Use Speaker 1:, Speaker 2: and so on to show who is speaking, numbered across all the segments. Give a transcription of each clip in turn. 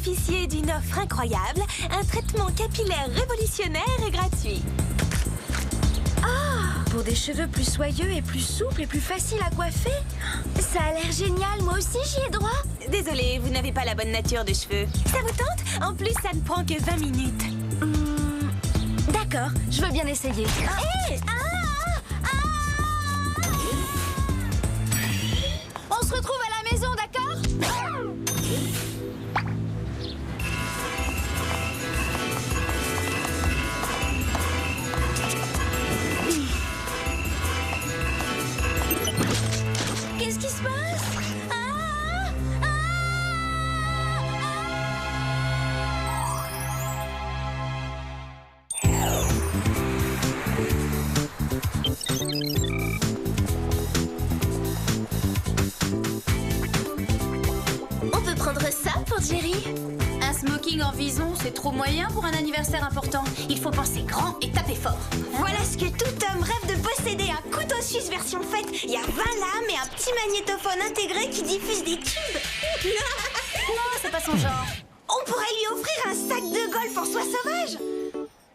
Speaker 1: bénéficier d'une offre incroyable, un traitement capillaire révolutionnaire et gratuit.
Speaker 2: Pour des cheveux plus soyeux et plus souples et plus faciles à coiffer. Ça a l'air génial, moi aussi j'y ai droit.
Speaker 1: Désolée, vous n'avez pas la bonne nature de cheveux. Ça vous tente? En plus, ça ne prend que 20 minutes.
Speaker 2: D'accord, je veux bien essayer. Hey! On se retrouve à la maison, d'accord? Qu'est-ce qui se passe?
Speaker 1: On peut prendre ça pour Jerry?
Speaker 3: Un smoking en vison, c'est trop moyen pour un anniversaire important. Il faut penser grand et taper fort.
Speaker 1: Voilà ce que tout homme rêve de posséder, un couteau suisse version fête. Il y a 20 lames et un petit magnétophone intégré qui diffuse des tubes.
Speaker 3: Non, c'est pas son genre.
Speaker 1: On pourrait lui offrir un sac de golf en soie sauvage.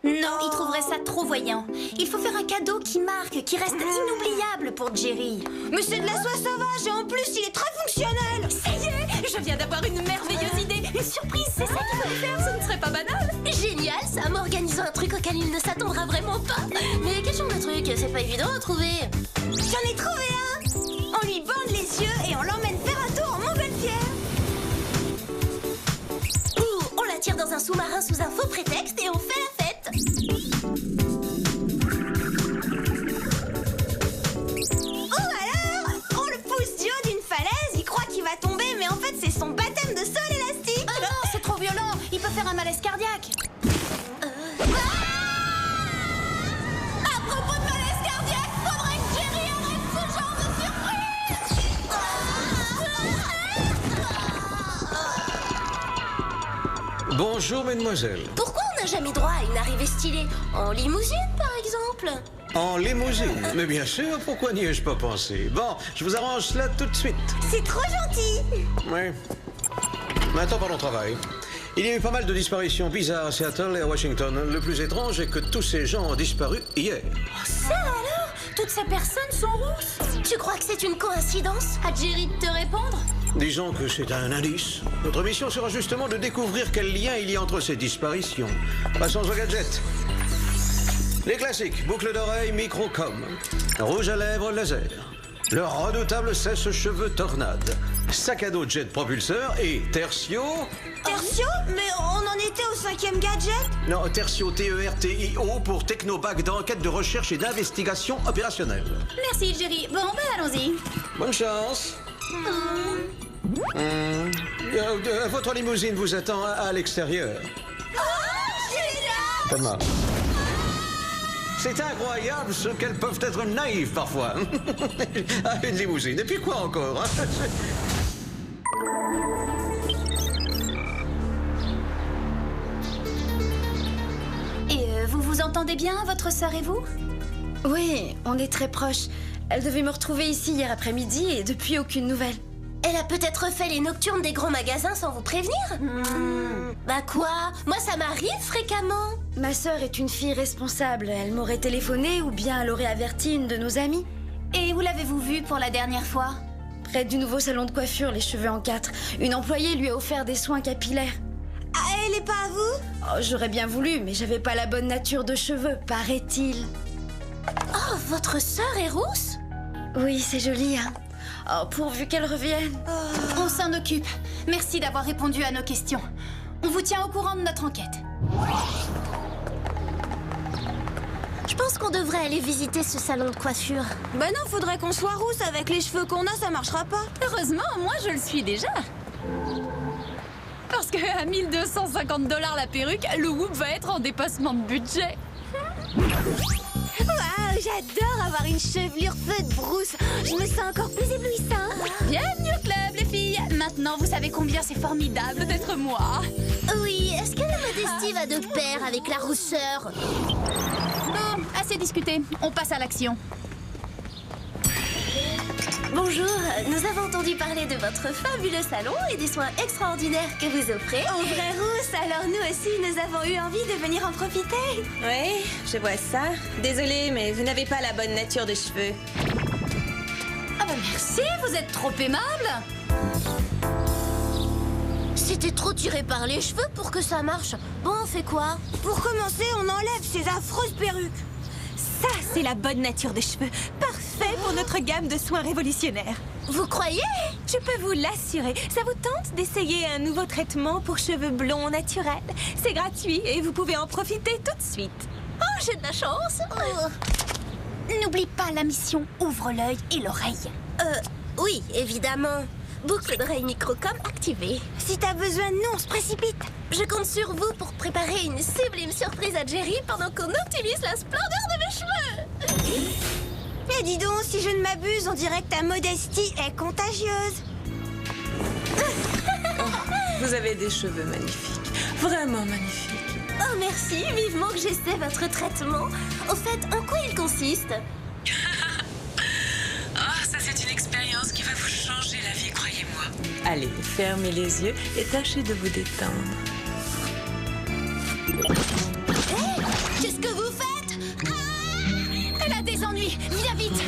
Speaker 3: Non, il trouverait ça trop voyant. Il faut faire un cadeau qui marque, qui reste inoubliable pour Jerry.
Speaker 1: Mais c'est de la soie sauvage et en plus il est très fonctionnel.
Speaker 3: Ça y est, je viens d'avoir une merveilleuse idée. Une surprise, c'est ça qu'il faut faire, ce ne serait pas banal.
Speaker 4: Génial, ça m'organisant un truc auquel il ne s'attendra vraiment pas. Mais quel genre de truc? C'est pas évident à trouver.
Speaker 1: J'en ai trouvé un. On lui bande les yeux et on l'emmène faire un tour en montgolfière.
Speaker 4: Ou on l'attire dans un sous-marin sous un faux prétexte et on fait la fête.
Speaker 1: Ou alors, on le pousse du haut d'une falaise, il croit qu'il va tomber, mais en fait c'est son baptême de sol élastique.
Speaker 3: Ah non, c'est trop violent. Il peut faire un malaise cardiaque.
Speaker 2: À propos de malaise cardiaque, faudrait que Jerry arrête ce genre de surprise.
Speaker 5: Bonjour, mesdemoiselles.
Speaker 4: Pourquoi on n'a jamais droit à une arrivée stylée? En limousine, par exemple?
Speaker 5: En limousine? Mais bien sûr, pourquoi n'y ai-je pas pensé? Bon, je vous arrange cela tout de suite.
Speaker 1: C'est trop gentil.
Speaker 5: Oui. Maintenant, parlons travail. Il y a eu pas mal de disparitions bizarres à Seattle et à Washington. Le plus étrange est que tous ces gens ont disparu hier.
Speaker 3: Ça alors? Toutes ces personnes sont rousses.
Speaker 4: Tu crois que c'est une coïncidence?
Speaker 3: À Jerry de te répondre?
Speaker 5: Disons que c'est un indice. Notre mission sera justement de découvrir quel lien il y a entre ces disparitions. Passons aux gadgets. Les classiques, boucle d'oreille, microcom, rouge à lèvres laser, le redoutable sèche-cheveux tornade, sac à dos jet propulseur et tertio...
Speaker 1: Tertio? Mais on en était au 5e gadget.
Speaker 5: Non, tertio T-E-R-T-I-O pour Technobac d'enquête de recherche et d'investigation opérationnelle.
Speaker 3: Merci Jerry. Bon, ben allons-y.
Speaker 5: Bonne chance. Votre limousine vous attend à l'extérieur. Comment? C'est incroyable ce qu'elles peuvent être naïves parfois. Ah, une limousine. Et puis quoi encore, hein?
Speaker 3: Et vous vous entendez bien, votre sœur et vous?
Speaker 2: Oui, on est très proches. Elle devait me retrouver ici hier après-midi et depuis aucune nouvelle.
Speaker 4: Elle a peut-être fait les nocturnes des grands magasins sans vous prévenir? Bah quoi? Moi ça m'arrive fréquemment.
Speaker 2: Ma sœur est une fille responsable. Elle m'aurait téléphoné ou bien elle aurait averti une de nos amies.
Speaker 3: Et où l'avez-vous vue pour la dernière fois?
Speaker 2: Près du nouveau salon de coiffure, les cheveux en 4. Une employée lui a offert des soins capillaires.
Speaker 1: Ah, elle est pas à vous?
Speaker 2: Oh, j'aurais bien voulu, mais j'avais pas la bonne nature de cheveux, paraît-il.
Speaker 4: Oh, votre sœur est rousse?
Speaker 2: Oui, c'est joli, hein. Oh, pourvu qu'elle revienne.
Speaker 3: On s'en occupe. Merci d'avoir répondu à nos questions. On vous tient au courant de notre enquête.
Speaker 4: Je pense qu'on devrait aller visiter ce salon de coiffure.
Speaker 1: Bah non, faudrait qu'on soit rousse. Avec les cheveux qu'on a, ça marchera pas.
Speaker 3: Heureusement, moi je le suis déjà. Parce que à 1 250 $ la perruque, le Whoop va être en dépassement de budget.
Speaker 1: Waouh, j'adore avoir une chevelure feu de brousse. Je me sens encore plus éblouissante.
Speaker 3: Bienvenue au club, les filles. Maintenant, vous savez combien c'est formidable d'être moi.
Speaker 4: Oui, est-ce que la modestie va de pair avec la rousseur?
Speaker 3: Bon, assez discuté. On passe à l'action.
Speaker 4: Bonjour, nous avons entendu parler de votre fabuleux salon et des soins extraordinaires que vous offrez.
Speaker 1: Oh, vraie rousse, alors nous aussi, nous avons eu envie de venir en profiter.
Speaker 6: Oui, je vois ça. Désolée, mais vous n'avez pas la bonne nature de cheveux.
Speaker 3: Ah bah merci, vous êtes trop aimable.
Speaker 4: C'était trop tiré par les cheveux pour que ça marche. Bon, on fait quoi?
Speaker 1: Pour commencer, on enlève ces affreuses perruques.
Speaker 2: Ça, c'est la bonne nature des cheveux. Parfait pour notre gamme de soins révolutionnaires.
Speaker 4: Vous croyez?
Speaker 2: Je peux vous l'assurer. Ça vous tente d'essayer un nouveau traitement pour cheveux blonds naturels? C'est gratuit et vous pouvez en profiter tout de suite.
Speaker 4: Oh, j'ai de la chance.
Speaker 3: N'oublie pas la mission, ouvre l'œil et l'oreille.
Speaker 4: Oui, évidemment. Boucle d'oreille microcom activée.
Speaker 1: Si t'as besoin de nous, on se précipite.
Speaker 4: Je compte sur vous pour préparer une sublime surprise à Jerry pendant qu'on optimise la splendeur de mes cheveux.
Speaker 1: Mais dis donc, si je ne m'abuse, on dirait que ta modestie est contagieuse.
Speaker 6: Vous avez des cheveux magnifiques. Vraiment magnifiques.
Speaker 4: Oh, merci. Vivement que j'essaie votre traitement. Au fait, en quoi il consiste?
Speaker 7: Ça c'est une expérience qui va vous changer la vie, croyez-moi.
Speaker 6: Allez, fermez les yeux et tâchez de vous détendre.
Speaker 4: Qu'est-ce que vous faites?
Speaker 3: Elle a des ennuis, viens vite.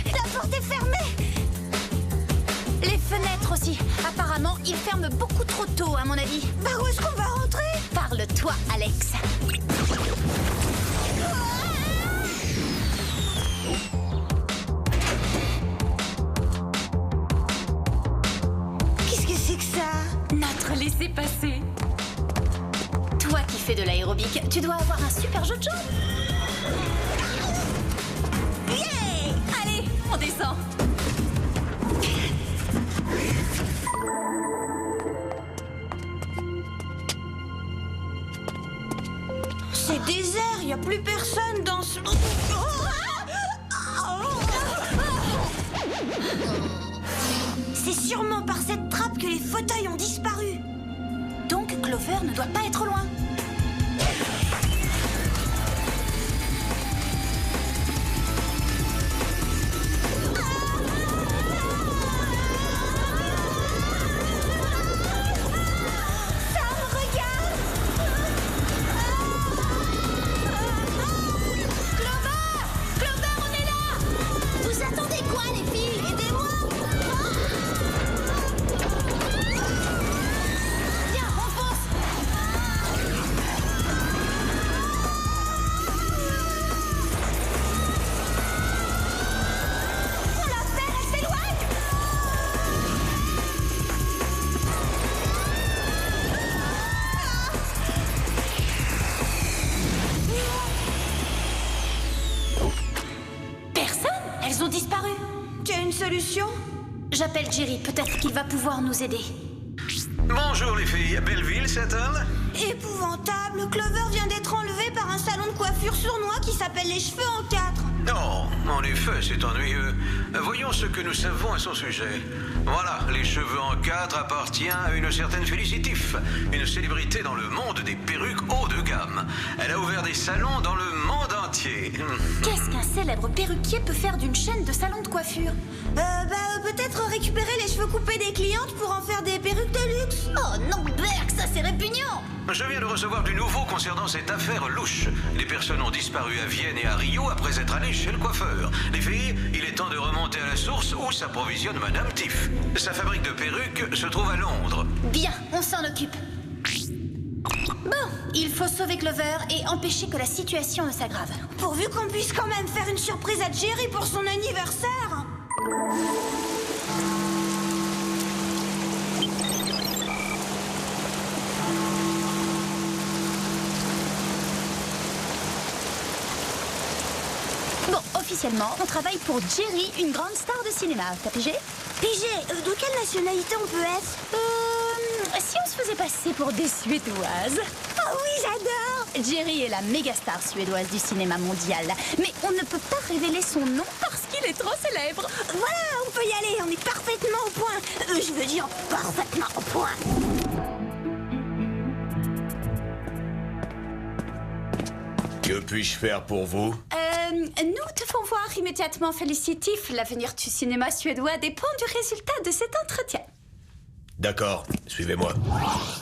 Speaker 1: La porte est fermée.
Speaker 3: Les fenêtres aussi. Apparemment, ils ferment beaucoup trop tôt, à mon avis.
Speaker 1: Bah où est-ce qu'on va rentrer?
Speaker 3: Parle-toi, Alex.
Speaker 1: Qu'est-ce que c'est que ça?
Speaker 3: Notre laissez-passer. Toi qui fais de l'aérobic, tu dois avoir un super jeu de jambes. Yeah! Allez, on descend.
Speaker 1: C'est désert, y a plus personne dans ce... C'est sûrement par cette trappe que les fauteuils ont disparu.
Speaker 3: Donc Clover ne doit pas être loin.
Speaker 4: Vous attendez quoi, les filles? Aidez-moi!
Speaker 3: Viens, on fonce.
Speaker 1: On l'a fait, elle s'éloigne.
Speaker 3: Personne. Elles ont disparu.
Speaker 1: Tu as une solution?
Speaker 3: J'appelle Jerry, peut-être qu'il va pouvoir nous aider.
Speaker 5: Bonjour les filles, Belleville, Seattle?
Speaker 1: Épouvantable, Clover vient d'être enlevée par un salon de coiffure sournois qui s'appelle les cheveux en 4.
Speaker 5: Non, en effet, c'est ennuyeux. Voyons ce que nous savons à son sujet. Voilà, les cheveux en 4 appartient à une certaine Félicitif, une célébrité dans le monde des perruques haut de gamme. Elle a ouvert des salons dans le monde entier.
Speaker 3: Qu'est-ce qu'un célèbre perruquier peut faire d'une chaîne de salons de coiffure?
Speaker 1: Peut-être récupérer les cheveux coupés des clientes pour en faire des perruques de luxe.
Speaker 3: Oh non, Berk, ça c'est répugnant.
Speaker 5: Je viens de recevoir du nouveau concernant cette affaire louche. Des personnes ont disparu à Vienne et à Rio après être allées chez le coiffeur. Les filles, il est temps de remonter à la source où s'approvisionne Madame Tiff. Sa fabrique de perruques se trouve à Londres.
Speaker 3: Bien, on s'en occupe. Bon, il faut sauver Clover et empêcher que la situation ne s'aggrave.
Speaker 1: Pourvu qu'on puisse quand même faire une surprise à Jerry pour son anniversaire.
Speaker 3: Bon, officiellement, on travaille pour Jerry, une grande star de cinéma. T'as pigé?
Speaker 1: Pigé, de quelle nationalité on peut être?
Speaker 3: Si on se faisait passer pour des Suédoises.
Speaker 1: Oh, Oh oui, j'adore.
Speaker 3: Jerry est la méga star suédoise du cinéma mondial. Mais on ne peut pas révéler son nom parce qu'il est trop célèbre.
Speaker 1: Voilà, on peut y aller, on est parfaitement au point. Je veux dire, parfaitement au point.
Speaker 8: Que puis-je faire pour vous?
Speaker 3: Nous devons voir immédiatement Felicity. L'avenir du cinéma suédois dépend du résultat de cet entretien.
Speaker 8: D'accord, suivez-moi.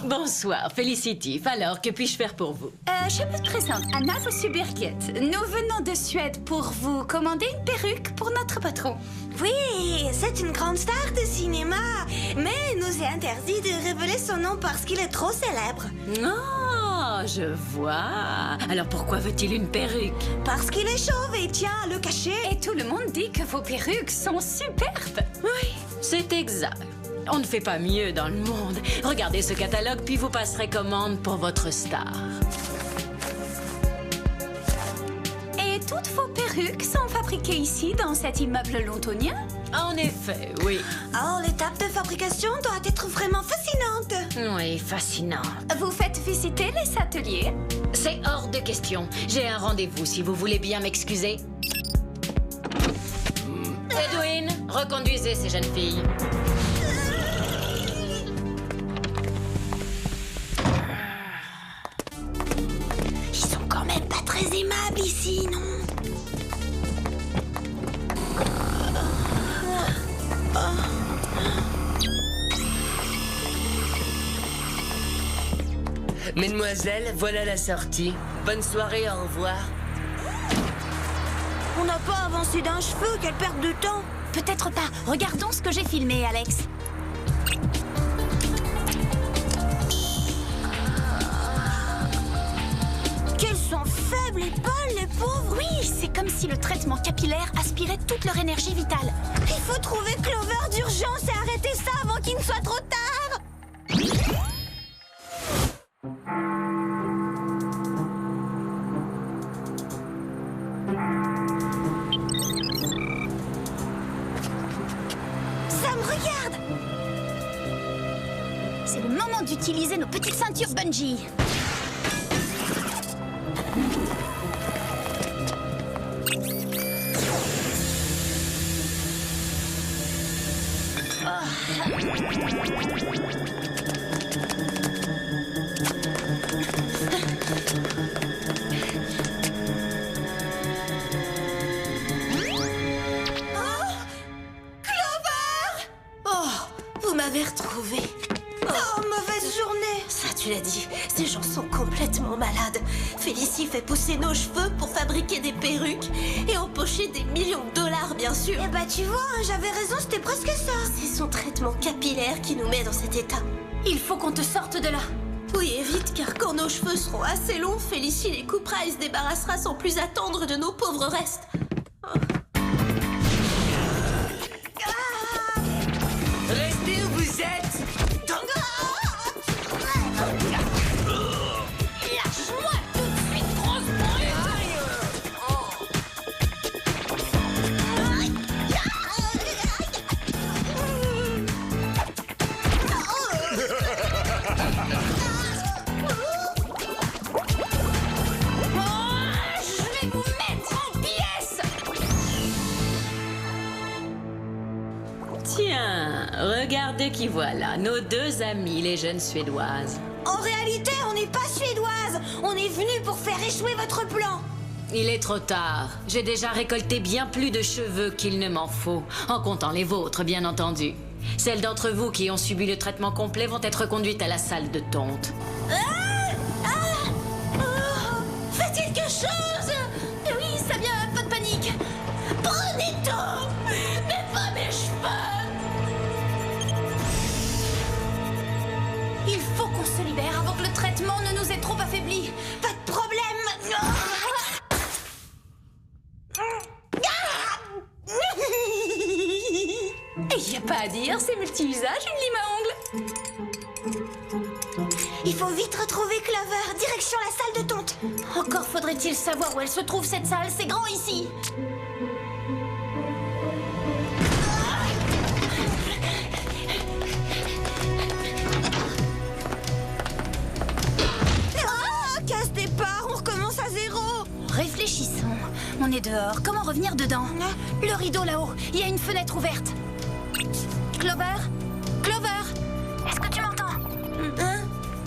Speaker 9: Bonsoir, Felicity. Alors, que puis-je faire pour vous?
Speaker 3: Je me présente, Anna Vossu-Birgit. Nous venons de Suède pour vous commander une perruque pour notre patron.
Speaker 1: Oui, c'est une grande star de cinéma. Mais il nous est interdit de révéler son nom parce qu'il est trop célèbre.
Speaker 9: Oh, je vois. Alors, pourquoi veut-il une perruque?
Speaker 1: Parce qu'il est chauve et tient à le cacher.
Speaker 3: Et tout le monde dit que vos perruques sont superbes.
Speaker 9: Oui, c'est exact. On ne fait pas mieux dans le monde. Regardez ce catalogue, puis vous passerez commande pour votre star.
Speaker 3: Et toutes vos perruques sont fabriquées ici, dans cet immeuble londonien?
Speaker 9: En effet, oui.
Speaker 1: Oh, l'étape de fabrication doit être vraiment fascinante.
Speaker 9: Oui, fascinant.
Speaker 3: Vous faites visiter les ateliers?
Speaker 9: C'est hors de question. J'ai un rendez-vous, si vous voulez bien m'excuser. Edwin, reconduisez ces jeunes filles.
Speaker 1: Ils sont quand même pas très aimables ici, non?
Speaker 10: Mesdemoiselles, voilà la sortie. Bonne soirée, au revoir.
Speaker 1: On n'a pas avancé d'un cheveu, quelle perte de temps.
Speaker 3: Peut-être pas. Regardons ce que j'ai filmé, Alex.
Speaker 1: Qu'elles sont faibles et pâles, les pauvres.
Speaker 3: Oui, c'est comme si le traitement capillaire aspirait toute leur énergie vitale.
Speaker 1: Il faut trouver Clover d'urgence et arrêter ça avant qu'il ne soit trop tard. Sam, regarde.
Speaker 3: C'est le moment d'utiliser nos petites ceintures bungee.
Speaker 4: Vous m'avez retrouvée.
Speaker 1: Oh, mauvaise journée.
Speaker 4: Ça, tu l'as dit. Ces gens sont complètement malades. Félicie fait pousser nos cheveux pour fabriquer des perruques et empocher des millions de dollars, bien sûr.
Speaker 1: Eh bah, tu vois, hein, j'avais raison, c'était presque ça.
Speaker 4: C'est son traitement capillaire qui nous met dans cet état.
Speaker 3: Il faut qu'on te sorte de là.
Speaker 4: Oui, et vite, car quand nos cheveux seront assez longs, Félicie les coupera et se débarrassera sans plus attendre de nos pauvres restes.
Speaker 10: Restez où vous êtes.
Speaker 4: Lâche-moi tout de suite, grosse brute.
Speaker 3: Je vais vous mettre en pièces.
Speaker 9: Tiens, regardez qui voilà, nos deux amies, les jeunes Suédoises.
Speaker 1: En réalité, on n'est pas suédoise. On est venu pour faire échouer votre plan.
Speaker 9: Il est trop tard. J'ai déjà récolté bien plus de cheveux qu'il ne m'en faut, en comptant les vôtres, bien entendu. Celles d'entre vous qui ont subi le traitement complet vont être conduites à la salle de tonte.
Speaker 4: Faites quelque chose.
Speaker 3: Oui, ça vient, pas de panique.
Speaker 4: Prenez tout, mais pas mes cheveux.
Speaker 3: Il faut qu'on se libère avant que le traitement ne nous ait trop affaiblis.
Speaker 1: Pas de problème.
Speaker 3: Il y a pas à dire, c'est multi-usage, une lime à ongles.
Speaker 1: Il faut vite retrouver Clover. Direction la salle de tonte.
Speaker 3: Encore faudrait-il savoir où elle se trouve, cette salle. C'est grand ici. Réfléchissons. On est dehors. Comment revenir dedans? Le rideau là-haut. Il y a une fenêtre ouverte. Clover? Clover? Est-ce que tu m'entends?
Speaker 4: Hein?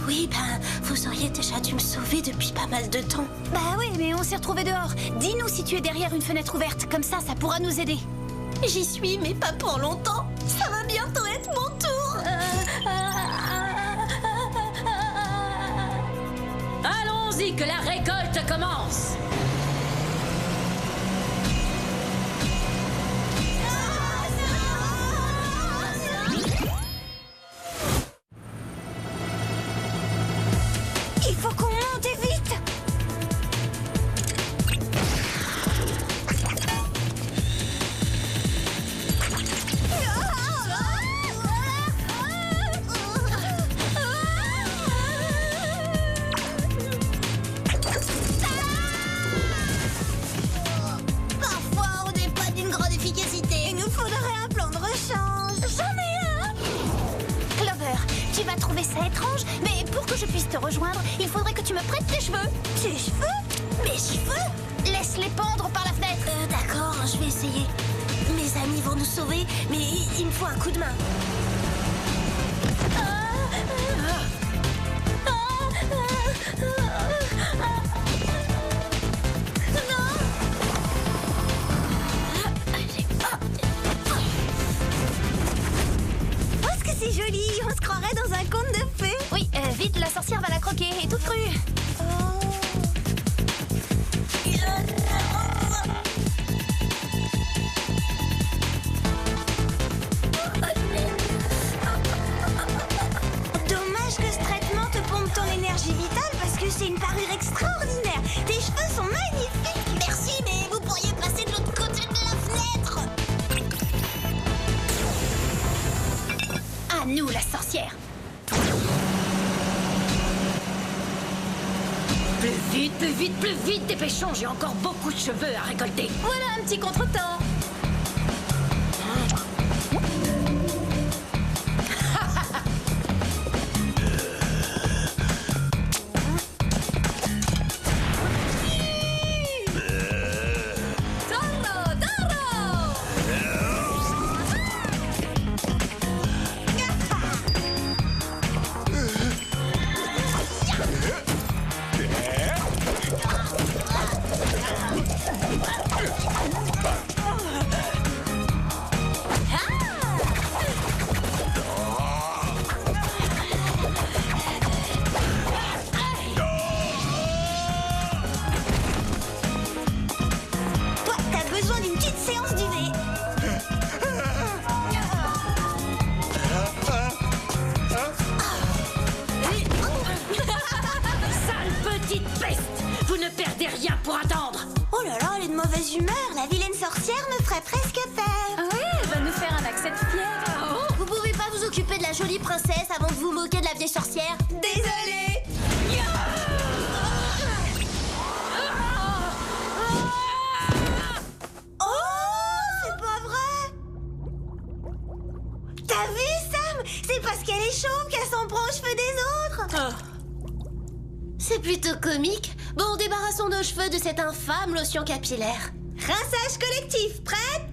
Speaker 4: Oui, ben, vous auriez déjà dû me sauver depuis pas mal de temps.
Speaker 3: Bah oui, mais on s'est retrouvés dehors. Dis-nous si tu es derrière une fenêtre ouverte. Comme ça pourra nous aider.
Speaker 4: J'y suis, mais pas pour longtemps. Ça va bientôt être mon tour.
Speaker 9: Allons-y, que la récolte commence.
Speaker 1: Il faut qu'on monte vite.
Speaker 4: Parfois, on n'est pas d'une grande efficacité.
Speaker 1: Il nous faudrait un plan de rechange. J'en ai un.
Speaker 3: Clover, tu vas trouver ça étrange, mais pour que je puisse te rejoindre, il faudrait que tu me prêtes tes cheveux.
Speaker 1: Tes cheveux?
Speaker 3: Mes cheveux? Laisse-les pendre par la fenêtre.
Speaker 4: D'accord, je vais essayer. Mes amis vont nous sauver, mais il me faut un coup de main.
Speaker 1: Oh, est-ce que c'est joli? On se croirait dans un conte de fées.
Speaker 3: Oui, vite, la sorcière va la croquer, et toute crue.
Speaker 1: Dommage que ce traitement te pompe ton énergie vitale parce que c'est une parure extraordinaire. Tes cheveux sont magnifiques.
Speaker 4: Merci, mais vous pourriez passer de l'autre côté de la fenêtre.
Speaker 3: À nous, la sorcière.
Speaker 9: Plus vite, dépêchons, j'ai encore beaucoup de cheveux à récolter.
Speaker 3: Voilà un petit contretemps.
Speaker 1: Toi, t'as besoin d'une petite séance du V.
Speaker 9: Sale petite peste! Vous ne perdez rien pour attendre.
Speaker 1: Oh là là, elle est de mauvaise humeur. La vilaine sorcière me ferait presque peur.
Speaker 3: Ah ouais, elle va nous faire un accès de fièvre.
Speaker 4: Vous pouvez pas vous occuper de la jolie princesse avant de vous moquer de la vieille sorcière?
Speaker 1: Désolée. Oh, c'est pas vrai. T'as vu, Sam? C'est parce qu'elle est chauve qu'elle s'en prend aux cheveux des autres.
Speaker 4: C'est plutôt comique. Bon, débarrassons nos cheveux de cette infâme lotion capillaire.
Speaker 1: Rinçage collectif, prête?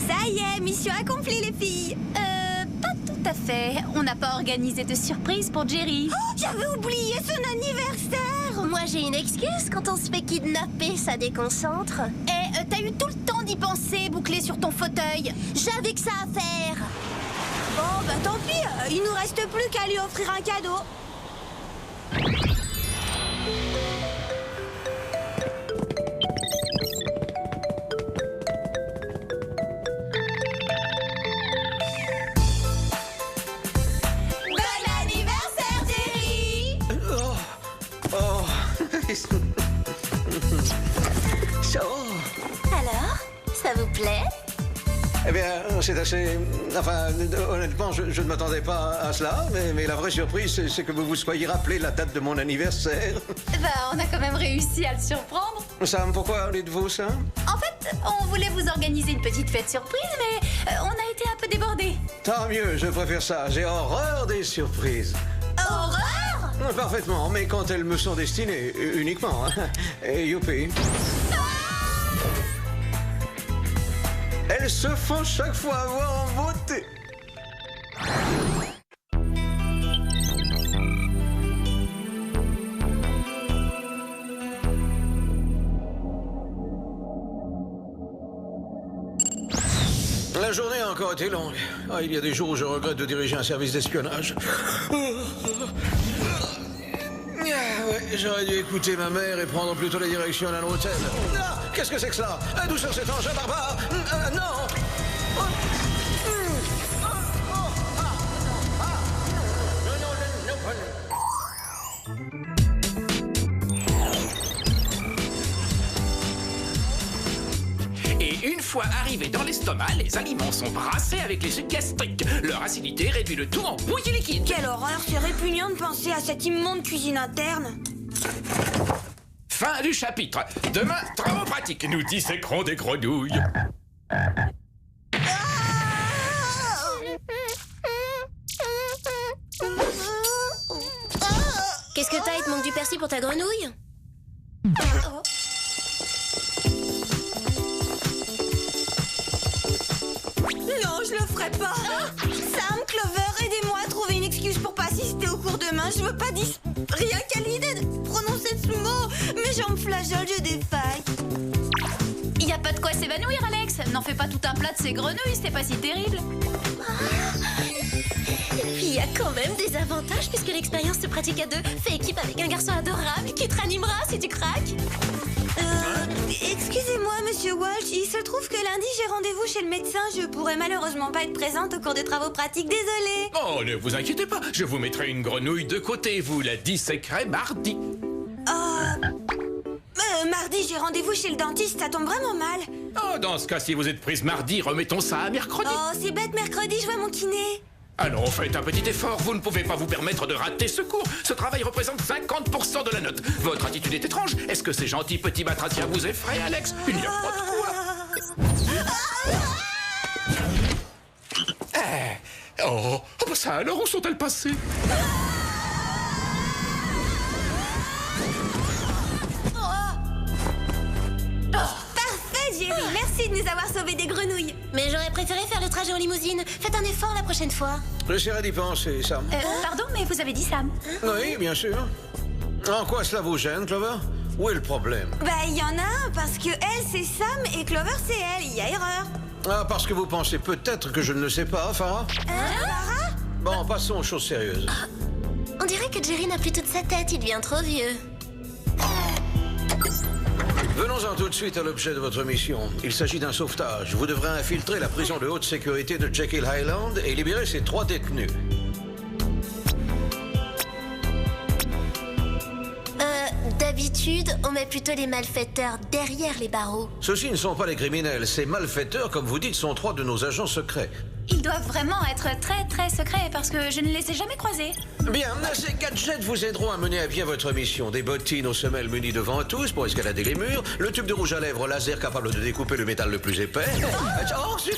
Speaker 1: Ça y est, mission accomplie les filles.
Speaker 3: Pas tout à fait. On n'a pas organisé de surprise pour Jerry.
Speaker 1: Oh, j'avais oublié son anniversaire.
Speaker 4: Moi, j'ai une excuse. Quand on se fait kidnapper, ça déconcentre.
Speaker 3: Eh, t'as eu tout le temps d'y penser, bouclé sur ton fauteuil.
Speaker 4: J'avais que ça à faire.
Speaker 1: Bon, bah tant pis, il nous reste plus qu'à lui offrir un cadeau.
Speaker 4: Alors, ça vous plaît?
Speaker 5: Eh bien, c'est assez... Enfin, honnêtement, je ne m'attendais pas à cela, mais la vraie surprise, c'est que vous vous soyez rappelé la date de mon anniversaire.
Speaker 3: Bah, on a quand même réussi à le surprendre.
Speaker 5: Sam, pourquoi dites-vous ça?
Speaker 3: En fait, on voulait vous organiser une petite fête surprise, mais on a été un peu débordés.
Speaker 5: Tant mieux, je préfère ça. J'ai horreur des surprises.
Speaker 3: Horreur!
Speaker 5: Parfaitement, mais quand elles me sont destinées, uniquement. Hein. Et youpi. Elles se font chaque fois avoir en beauté. La journée a encore été longue. Ah, il y a des jours où je regrette de diriger un service d'espionnage. Ouais, j'aurais dû écouter ma mère et prendre plutôt la direction d'un hôtel. Ah, qu'est-ce que c'est que ça? D'où sort cet engin barbare? Non!
Speaker 11: Et une fois arrivés dans l'estomac, les aliments sont brassés avec les sucs gastriques. Leur acidité réduit le tout en bouillie liquide.
Speaker 1: Quelle horreur, c'est répugnant de penser à cette immonde cuisine interne.
Speaker 11: Fin du chapitre. Demain, travaux pratiques. Nous disséquerons des grenouilles.
Speaker 4: Qu'est-ce que t'as? Il te manque du persil pour ta grenouille?
Speaker 1: Non, je le ferai pas. Sam, Clover, aidez-moi à trouver une excuse pour pas assister au cours demain. Je veux pas rien qu'à l'idée de prononcer ce mot. Mes jambes flageolent, je défaille.
Speaker 3: Y a pas de quoi s'évanouir, Alex. N'en fais pas tout un plat de ces grenouilles, c'est pas si terrible.
Speaker 4: Il y a quand même des avantages puisque l'expérience se pratique à deux. Fais équipe avec un garçon adorable qui te ranimera si tu craques.
Speaker 1: Excusez-moi, monsieur Walsh, il se trouve que lundi j'ai rendez-vous chez le médecin. Je pourrais malheureusement pas être présente au cours des travaux pratiques, désolée.
Speaker 11: Oh, ne vous inquiétez pas, je vous mettrai une grenouille de côté, vous la disséquerez mardi.
Speaker 1: Mardi j'ai rendez-vous chez le dentiste, ça tombe vraiment mal.
Speaker 11: Oh, dans ce cas, si vous êtes prise mardi, remettons ça à mercredi.
Speaker 1: Oh, c'est bête, mercredi je vois mon kiné.
Speaker 11: Alors faites un petit effort, vous ne pouvez pas vous permettre de rater ce cours. Ce travail représente 50% de la note. Votre attitude est étrange. Est-ce que ces gentils petits batraciens vous effraient, Alex? Il n'y a pas de quoi. Oh, bah ça alors, où sont-elles passées?
Speaker 1: Parfait, Jerry, merci de nous avoir sauvé des grenouilles.
Speaker 4: Mais j'aurais préféré faire le trajet en limousine. Faites un effort la prochaine fois.
Speaker 5: J'essaierai d'y penser, Sam.
Speaker 3: Pardon, mais vous avez dit Sam.
Speaker 5: Oui, bien sûr. En quoi cela vous gêne, Clover? Où est le problème?
Speaker 1: Bah, il y en a un, parce que elle, c'est Sam, et Clover, c'est elle. Il y a erreur.
Speaker 5: Ah, parce que vous pensez peut-être que je ne le sais pas, Farah?
Speaker 1: Farah?
Speaker 5: Bon, passons aux choses sérieuses.
Speaker 4: On dirait que Jerry n'a plus toute sa tête, il devient trop vieux.
Speaker 5: Venons-en tout de suite à l'objet de votre mission. Il s'agit d'un sauvetage. Vous devrez infiltrer la prison de haute sécurité de Jekyll Island et libérer ses 3 détenus.
Speaker 4: D'habitude, on met plutôt les malfaiteurs derrière les barreaux.
Speaker 5: Ceux-ci ne sont pas les criminels. Ces malfaiteurs, comme vous dites, sont 3 de nos agents secrets.
Speaker 3: Ils doivent vraiment être très très secrets parce que je ne les ai jamais croisés.
Speaker 5: Bien, ces gadgets vous aideront à mener à bien votre mission. Des bottines aux semelles munies de ventouses pour escalader les murs, le tube de rouge à lèvres laser capable de découper le métal le plus épais. Oh, c'est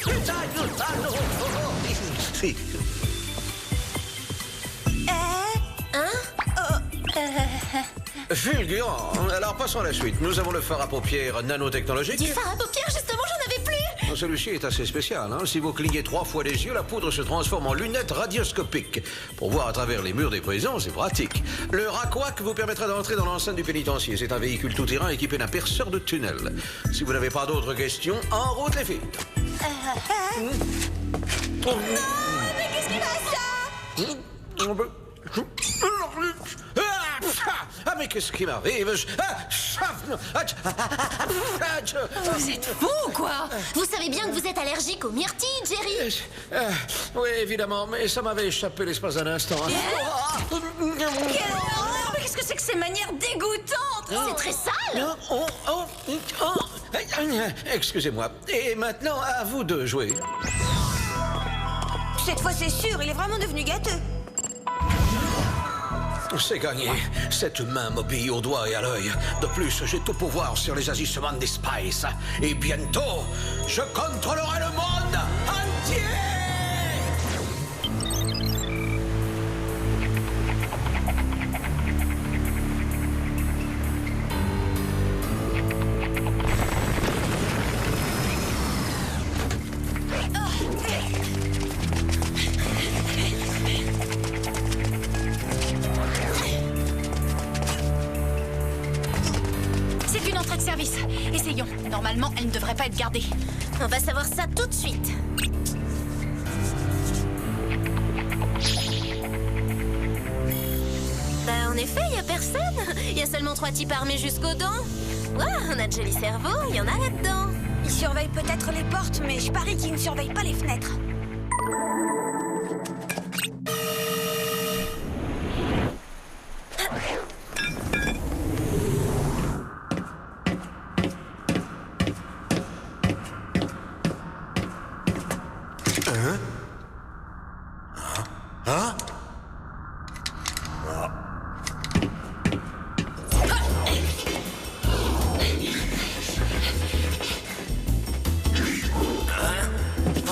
Speaker 5: fulgurant. Alors passons à la suite. Nous avons le phare à paupières nanotechnologique.
Speaker 4: Du phare à paupières, justement, j'en avais plus.
Speaker 5: Celui-ci est assez spécial. Si vous clignez 3 fois les yeux, la poudre se transforme en lunettes radioscopiques. Pour voir à travers les murs des prisons, c'est pratique. Le Racquac vous permettra d'entrer dans l'enceinte du pénitencier. C'est un véhicule tout-terrain équipé d'un perceur de tunnel. Si vous n'avez pas d'autres questions, en route les filles.
Speaker 1: Non, mais qu'est-ce qu'il a ça?
Speaker 5: Ah, mais qu'est-ce qui m'arrive?
Speaker 3: Vous êtes fou ou quoi?
Speaker 4: Vous savez bien que vous êtes allergique aux myrtilles, Jerry.
Speaker 5: Oui, évidemment, mais ça m'avait échappé l'espace d'un instant.
Speaker 3: Quelle horreur! Mais qu'est-ce que c'est que ces manières dégoûtantes? C'est très sale.
Speaker 5: Excusez-moi. Et maintenant, à vous de jouer.
Speaker 1: Cette fois, c'est sûr, il est vraiment devenu gâteux.
Speaker 5: C'est gagné. Cette main m'obéit au doigt et à l'œil. De plus, j'ai tout pouvoir sur les agissements des Spice. Et bientôt, je contrôlerai le monde entier!
Speaker 3: C'est une entrée de service. Essayons. Normalement, elle ne devrait pas être gardée.
Speaker 4: On va savoir ça tout de suite. Bah, en effet, il y a personne. Il y a seulement 3 types armés jusqu'aux dents. Ouah, on a de jolis cerveaux, il y en a là-dedans.
Speaker 1: Ils surveillent peut-être les portes, mais je parie qu'ils ne surveillent pas les fenêtres.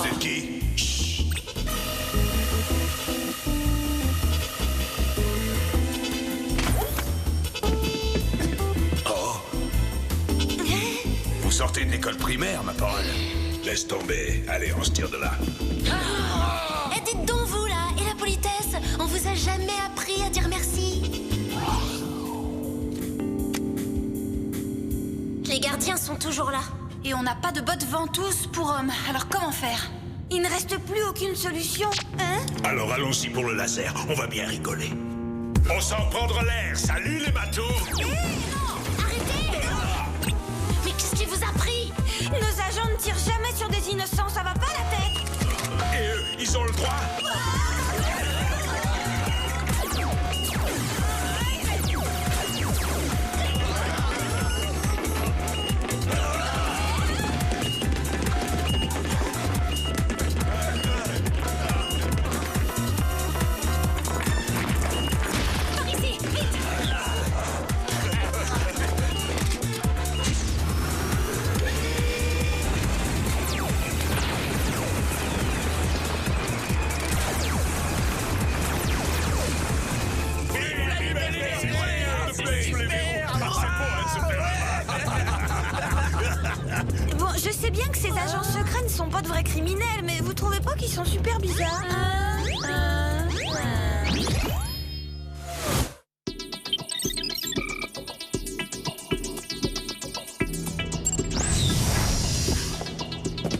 Speaker 8: C'est qui? Oh. Vous sortez de l'école primaire, ma parole. Laisse tomber. Allez, on se tire de là.
Speaker 4: Eh, dites donc, vous, là, et la politesse, on vous a jamais appris à dire merci. Les gardiens sont toujours là.
Speaker 3: Et on n'a pas de bottes ventouses pour hommes. Alors comment faire?
Speaker 1: Il ne reste plus aucune solution, hein?
Speaker 8: Alors allons-y pour le laser. On va bien rigoler. On s'en prendre l'air. Salut les matous.
Speaker 4: Arrêtez! Mais qu'est-ce qui vous a pris?
Speaker 1: Nos agents ne tirent jamais sur des innocents, ça va pas la tête?
Speaker 8: Et eux, ils ont le droit?
Speaker 3: Par ici, vite!
Speaker 1: Bon, je sais bien que ces agents secrets ne sont pas de vrais criminels, mais vous trouvez pas qu'ils sont super bizarres?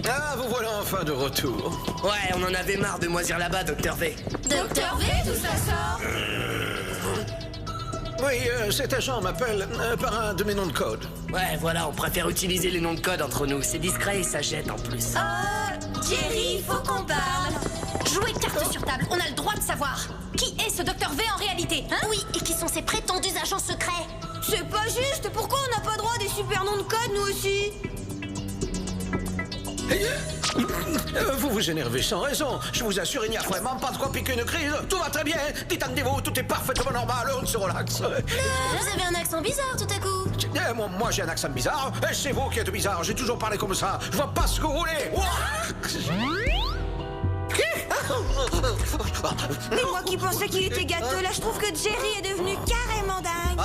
Speaker 5: Ah, vous voilà enfin de retour.
Speaker 10: Ouais, on en avait marre de moisir là-bas, Docteur V.
Speaker 3: Docteur V, d'où ça sort?
Speaker 5: Oui, cet agent m'appelle par un de mes noms de code.
Speaker 10: Ouais, voilà, on préfère utiliser les noms de code entre nous. C'est discret et ça jette en plus.
Speaker 3: Jerry, faut qu'on parle. Jouez carte sur table, on a le droit de savoir. Qui est ce Docteur V en réalité, hein?
Speaker 4: Oui, et qui sont ces prétendus agents secrets?
Speaker 1: C'est pas juste, pourquoi on n'a pas droit à des super noms de code, nous aussi?
Speaker 5: Vous vous énervez sans raison. Je vous assure, il n'y a vraiment pas de quoi piquer une crise. Tout va très bien. Détendez-vous, tout est parfaitement normal. On se relaxe.
Speaker 4: Vous avez un accent bizarre tout à coup.
Speaker 5: Moi, j'ai un accent bizarre. C'est vous qui êtes bizarre. J'ai toujours parlé comme ça. Je vois pas ce que vous voulez.
Speaker 1: Mais moi qui pensais qu'il était gâteux, là je trouve que Jerry est devenu carrément dingue.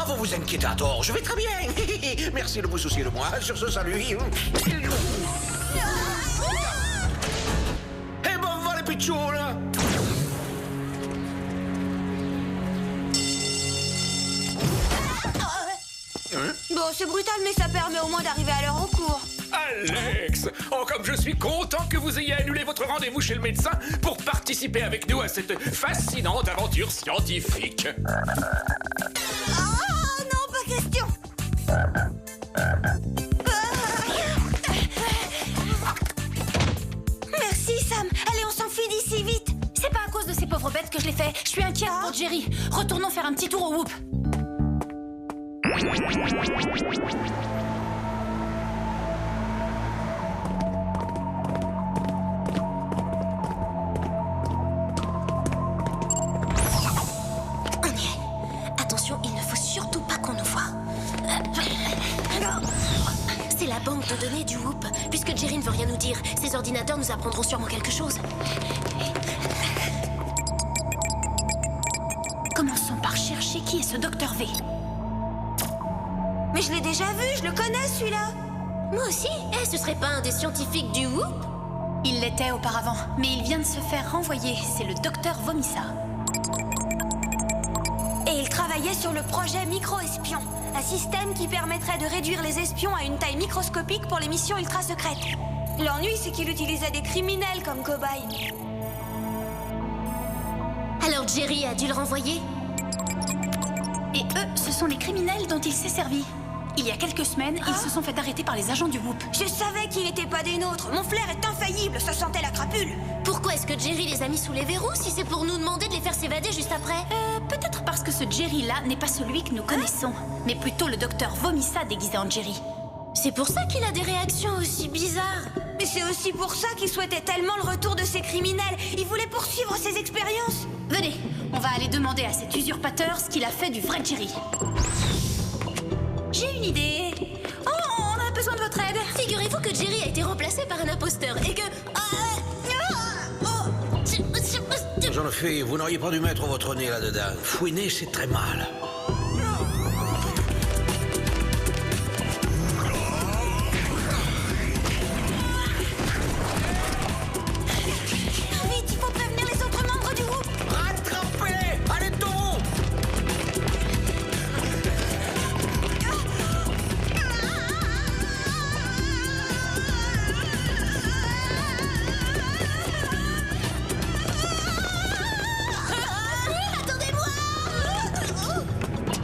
Speaker 5: Vous vous inquiétez à tort. Je vais très bien. Merci de vous soucier de moi. Sur ce, salut. Et bon, voilà les pitchous, là.
Speaker 1: Bon, c'est brutal, mais ça permet au moins d'arriver à l'heure au cours.
Speaker 11: Alex! Oh, comme je suis content que vous ayez annulé votre rendez-vous chez le médecin pour participer avec nous à cette fascinante aventure scientifique.
Speaker 1: Oh non, pas question. Merci, Sam. Allez, on s'enfuit d'ici, vite.
Speaker 3: C'est pas à cause de ces pauvres pauvre bête que je l'ai fait. Je suis inquiète pour Jerry. Retournons faire un petit tour au Whoop.
Speaker 4: On y est. Attention, il ne faut surtout pas qu'on nous voie. C'est la banque de données du Whoop. Puisque Jerry ne veut rien nous dire, ces ordinateurs nous apprendront sûrement quelque chose.
Speaker 3: Commençons par chercher qui est ce Dr V.
Speaker 1: Mais je l'ai déjà vu, je le connais celui-là.
Speaker 4: Moi aussi. Ce serait pas un des scientifiques du Whoop?
Speaker 3: Il l'était auparavant, mais il vient de se faire renvoyer. C'est le Dr Vomissa.
Speaker 1: Et il travaillait sur le projet Micro-Espion, un système qui permettrait de réduire les espions à une taille microscopique pour les missions ultra secrètes. L'ennui, c'est qu'il utilisait des criminels comme cobayes.
Speaker 4: Alors Jerry a dû le renvoyer?
Speaker 3: Et eux, ce sont les criminels dont il s'est servi. Il y a quelques semaines, ils se sont fait arrêter par les agents du Whoop.
Speaker 1: Je savais qu'il n'était pas des nôtres. Mon flair est infaillible, ça sentait la crapule.
Speaker 4: Pourquoi est-ce que Jerry les a mis sous les verrous si c'est pour nous demander de les faire s'évader juste après?
Speaker 3: Peut-être parce que ce Jerry-là n'est pas celui que nous connaissons, mais plutôt le docteur Vomissa déguisé en Jerry.
Speaker 4: C'est pour ça qu'il a des réactions aussi bizarres.
Speaker 1: Mais c'est aussi pour ça qu'il souhaitait tellement le retour de ces criminels. Il voulait poursuivre ses expériences.
Speaker 3: Venez, on va aller demander à cet usurpateur ce qu'il a fait du vrai Jerry. J'ai une idée. Oh, on a besoin de votre aide.
Speaker 4: Figurez-vous que Jerry a été remplacé par un imposteur et que...
Speaker 5: Jeune fille, vous n'auriez pas dû mettre votre nez là-dedans. Fouiner, c'est très mal.
Speaker 1: Vite, il faut prévenir les autres membres du Whoop.
Speaker 5: Rattrapez-les! Allez, taureau!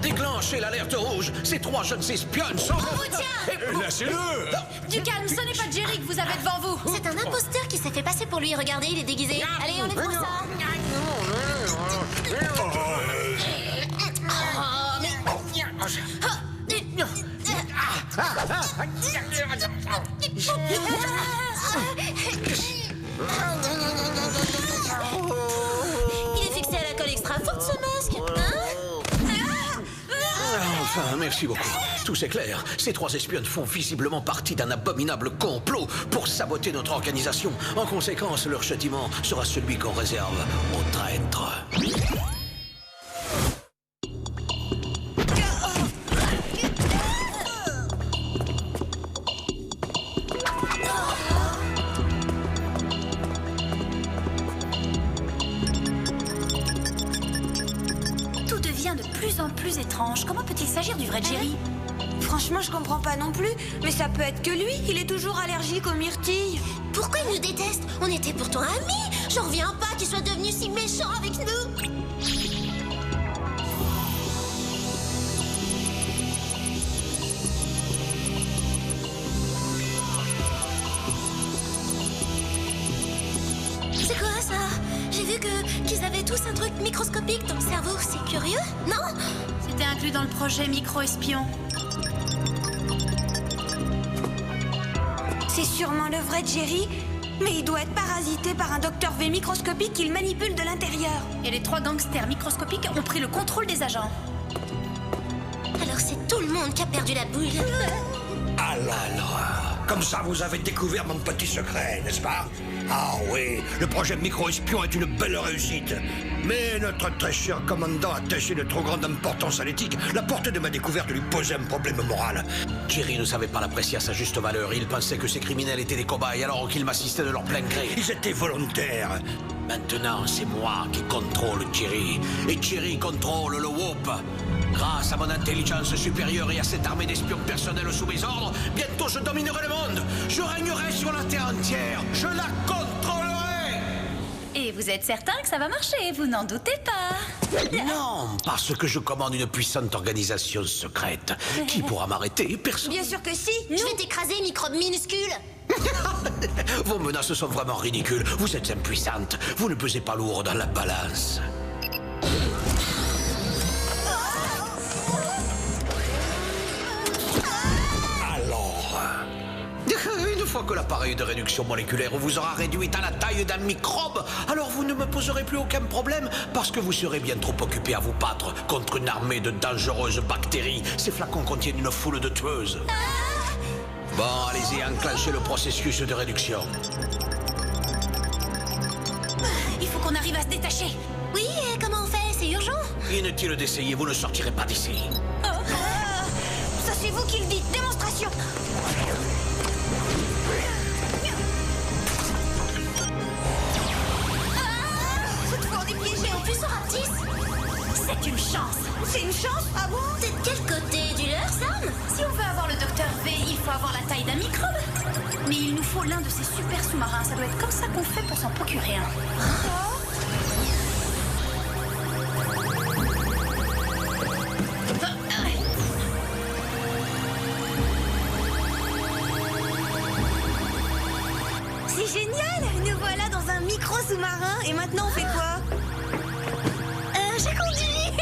Speaker 5: Déclenchez l'alerte rouge. Ces 3 jeunes espionnes sont...
Speaker 8: Lâchez-le!
Speaker 3: Du calme, ce n'est pas Jerry que vous avez devant vous.
Speaker 4: C'est un imposteur qui s'est fait passer pour lui. Regardez, il est déguisé. Allez, enlève-moi ça. Il est fixé à la colle extra forte, ce masque.
Speaker 5: Enfin, merci beaucoup. Tout c'est clair. Ces 3 espionnes font visiblement partie d'un abominable complot pour saboter notre organisation. En conséquence, leur châtiment sera celui qu'on réserve aux traîtres.
Speaker 3: Tout devient de plus en plus étrange. Comment peut-il s'agir du vrai Jerry?
Speaker 1: Franchement, je comprends pas non plus. Mais ça peut être que lui. Il est toujours allergique aux myrtilles.
Speaker 4: Pourquoi il nous déteste? On était pourtant amis. J'en reviens pas qu'il soit devenu si méchant avec nous. C'est quoi ça? J'ai vu qu'ils avaient tous un truc microscopique dans le cerveau. C'est curieux, non?
Speaker 3: C'était inclus dans le projet Micro-Espion.
Speaker 1: C'est sûrement le vrai Jerry, mais il doit être parasité par un Dr V microscopique qu'il manipule de l'intérieur.
Speaker 3: Et les 3 gangsters microscopiques ont pris le contrôle des agents.
Speaker 4: Alors c'est tout le monde qui a perdu la boule.
Speaker 8: Ah là là! Comme ça, vous avez découvert mon petit secret, n'est-ce pas? Ah oui, le projet Micro-Espion est une belle réussite. Mais notre très cher commandant attachait de trop grande importance à l'éthique. La portée de ma découverte lui posait un problème moral.
Speaker 5: Jerry ne savait pas l'apprécier à sa juste valeur. Il pensait que ces criminels étaient des cobayes alors qu'ils m'assistaient de leur plein gré.
Speaker 8: Ils étaient volontaires.
Speaker 5: Maintenant, c'est moi qui contrôle Jerry. Et Jerry contrôle le Whoop. Grâce à mon intelligence supérieure et à cette armée d'espions personnels sous mes ordres, bientôt je dominerai le monde. Je régnerai sur la terre entière. Je la contrôlerai.
Speaker 3: Et vous êtes certain que ça va marcher, vous n'en doutez pas.
Speaker 5: Non, parce que je commande une puissante organisation secrète. Qui pourra m'arrêter? Personne.
Speaker 1: Bien sûr que si.
Speaker 4: Je vais t'écraser, microbe minuscule.
Speaker 5: Vos menaces sont vraiment ridicules. Vous êtes impuissante. Vous ne pesez pas lourd dans la balance. Une fois que l'appareil de réduction moléculaire vous aura réduite à la taille d'un microbe, alors vous ne me poserez plus aucun problème parce que vous serez bien trop occupé à vous battre contre une armée de dangereuses bactéries. Ces flacons contiennent une foule de tueuses. Bon, allez-y, enclenchez le processus de réduction.
Speaker 3: Il faut qu'on arrive à se détacher.
Speaker 4: Oui, et comment on fait? C'est urgent.
Speaker 5: Inutile d'essayer, vous ne sortirez pas d'ici.
Speaker 1: Ça c'est vous qui le dites. Démonstration. Cette fois on est piégé.
Speaker 3: En plus, on rapetisse. C'est une chance.
Speaker 1: C'est une chance? Ah bon?
Speaker 4: T'es de quel côté du leur, Sam?
Speaker 3: Si on veut avoir le docteur V, il faut avoir la taille d'un microbe. Mais il nous faut l'un de ces super sous-marins. Ça doit être comme ça qu'on fait pour s'en procurer un.
Speaker 1: C'est génial! Nous voilà dans un micro sous-marin et maintenant on fait quoi? J'ai conduit!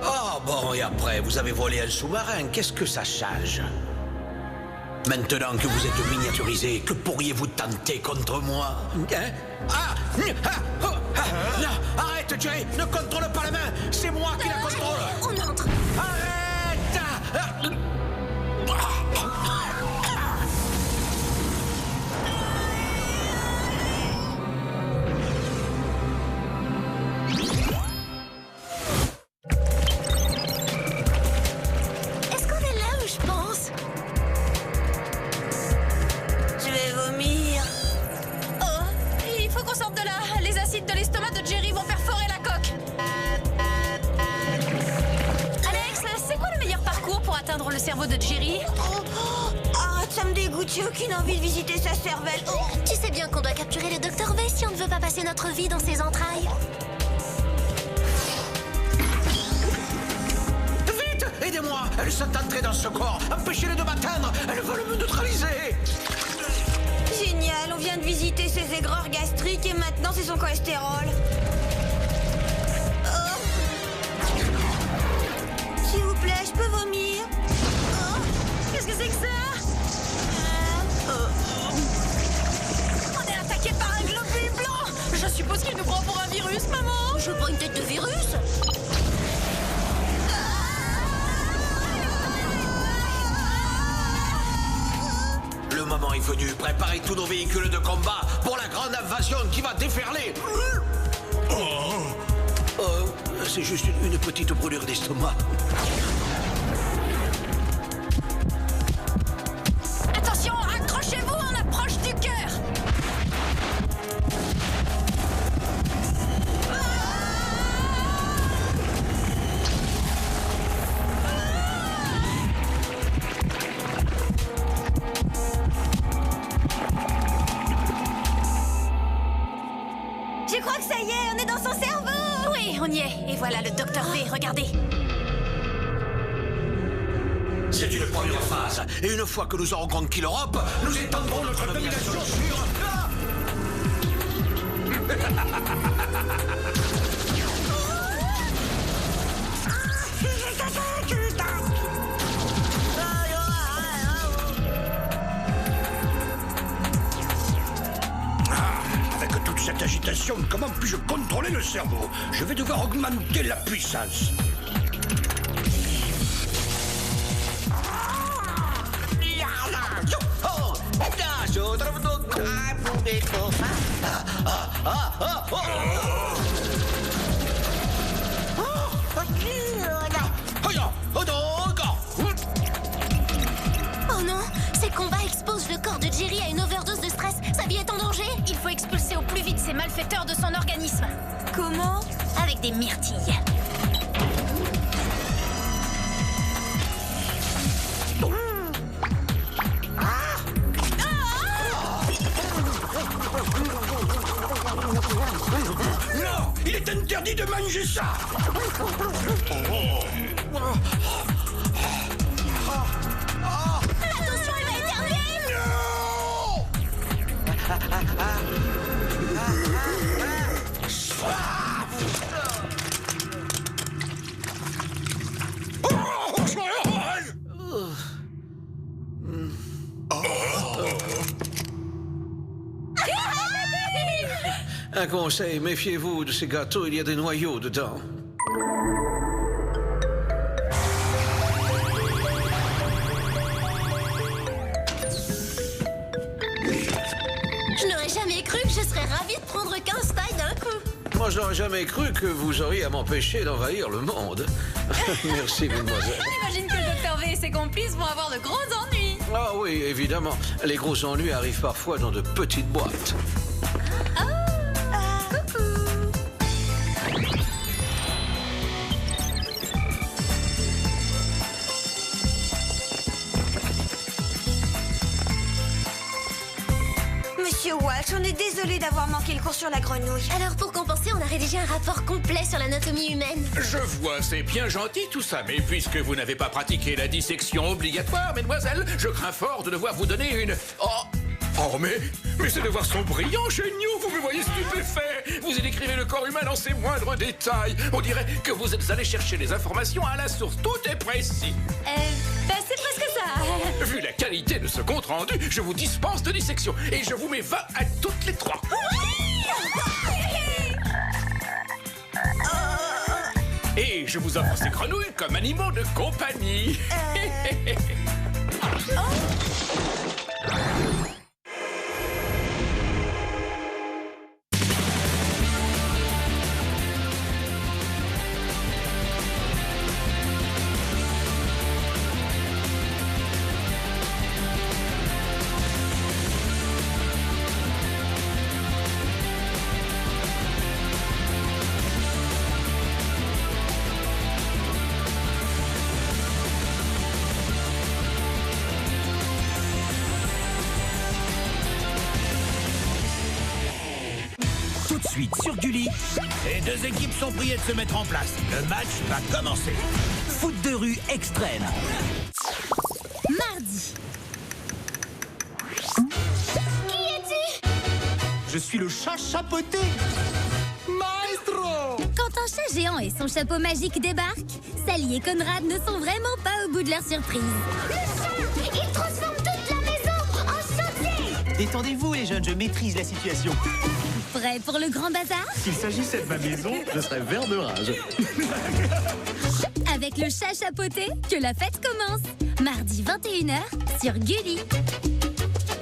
Speaker 5: Oh bon, et après, vous avez volé un sous-marin. Qu'est-ce que ça change? Maintenant que vous êtes miniaturisé, que pourriez-vous tenter contre moi? Hein? Non, arrête, Jerry! Ne contrôle pas la main! C'est moi qui la contrôle!
Speaker 4: On entre.
Speaker 5: Arrête!
Speaker 4: Est-ce qu'on est là où je pense?
Speaker 1: Je vais vomir.
Speaker 3: Oh, il faut qu'on sorte de là. Les acides de l'estomac de Jerry vont perforer la coque. Alex, c'est quoi le meilleur parcours pour atteindre le cerveau de Jerry?
Speaker 1: Arrête, ça me dégoûte. J'ai aucune envie de visiter sa cervelle.
Speaker 4: Tu sais bien qu'on doit capturer le docteur V si on ne veut pas passer notre vie dans ses entrailles.
Speaker 5: Vite! Aidez-moi! Elles sont entrées dans ce corps! Empêchez-les de m'atteindre! Elles veulent me neutraliser!
Speaker 1: Génial, on vient de visiter ses aigreurs gastriques et maintenant c'est son cholestérol. S'il vous plaît, je peux vomir?
Speaker 3: Qu'est-ce que c'est que ça? On est attaqué par un globule blanc. Je suppose qu'il nous prend pour un virus, maman.
Speaker 4: Je prends une tête de virus.
Speaker 5: Le moment est venu. Préparez tous nos véhicules de combat pour la grande invasion qui va déferler. C'est juste une petite brûlure d'estomac.
Speaker 3: Attention, accrochez-vous, on approche du cœur.
Speaker 1: Je crois que ça y est, on est dans son cerveau!
Speaker 3: Oui, on y est. Et voilà le docteur V, regardez.
Speaker 5: C'est une première phase. Et une fois que nous aurons conquis l'Europe, nous étendrons notre domination sur...
Speaker 8: Avec toute cette agitation, comment puis-je contrôler le cerveau? Je vais devoir augmenter la puissance.
Speaker 4: Oh non, ces combats exposent le corps de Jerry à une overdose de stress. Sa vie est en danger.
Speaker 3: Il faut expulser au plus vite ces malfaiteurs de son organisme.
Speaker 1: Comment?
Speaker 3: Avec des myrtilles.
Speaker 8: Non! Il est interdit de manger ça!
Speaker 5: Un conseil, méfiez-vous de ces gâteaux, il y a des noyaux dedans.
Speaker 4: Je n'aurais jamais cru que je serais ravie de prendre 15 tailles d'un coup.
Speaker 5: Moi, je n'aurais jamais cru que vous auriez à m'empêcher d'envahir le monde. Merci, mademoiselle.
Speaker 3: J'imagine que le Dr V et ses complices vont avoir de gros ennuis.
Speaker 5: Ah oui, évidemment. Les gros ennuis arrivent parfois dans de petites boîtes.
Speaker 1: Monsieur Walsh, on est désolé d'avoir manqué le cours sur la grenouille.
Speaker 4: Alors pour compenser, on a rédigé un rapport complet sur l'anatomie humaine.
Speaker 11: Je vois, c'est bien gentil tout ça, mais puisque vous n'avez pas pratiqué la dissection obligatoire, mesdemoiselles, je crains fort de devoir vous donner une... Oh, mais ces devoirs sont brillants, géniaux, vous me voyez stupéfait. Vous y décrivez le corps humain dans ses moindres détails. On dirait que vous êtes allé chercher les informations à la source, tout est précis.
Speaker 3: C'est presque ça.
Speaker 11: Vu la qualité de ce compte-rendu, je vous dispense de dissection et je vous mets 20 à toutes les 3. Et je vous offre ces grenouilles comme animaux de compagnie.
Speaker 12: Tout de suite sur Gulli.
Speaker 8: Les deux équipes sont priées de se mettre en place. Le match va commencer.
Speaker 12: Foot de rue extrême.
Speaker 3: Mardi.
Speaker 4: Qui es-tu?
Speaker 12: Je suis le chat chapeauté. Maestro.
Speaker 3: Quand un chat géant et son chapeau magique débarquent, Sally et Conrad ne sont vraiment pas au bout de leur surprise.
Speaker 4: Le chat! Il transforme toute la maison en chantier!
Speaker 12: Détendez-vous les jeunes, je maîtrise la situation.
Speaker 3: Prêts pour le grand bazar?
Speaker 13: S'il s'agissait de ma maison, je serais vert de rage.
Speaker 3: Avec le chat chapeauté, que la fête commence. Mardi 21h sur Gulli.